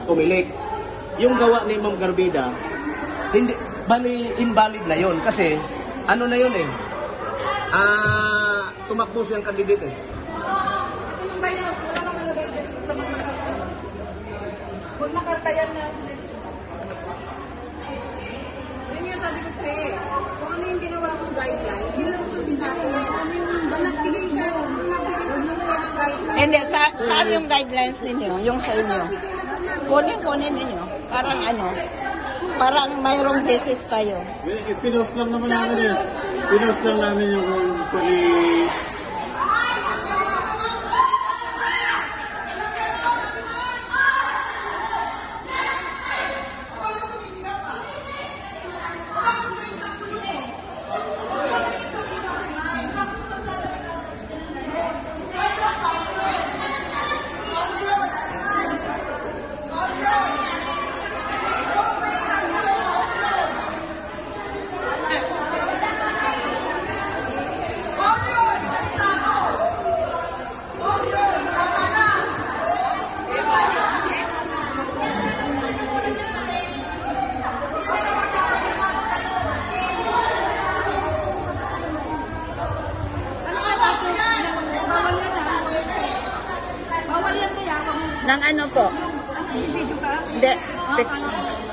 Pumilik. Yung gawa ni Ma'am Garbida, hindi, bali invalid na yon kasi ano na yun tumakbo siyang candidate Kung nakartayan na yun yung sabi ko kung ano yung ginawa kong guidelines, yun lang sabi natin. Nagbigay sa mga guidelines. Hindi, saan yung guidelines ninyo? Yung sa inyo? Kunin ninyo. Parang mayroong basis tayo. Pinost lang naman namin Pinost lang namin yung Nang ano po? Video ka? Hindi.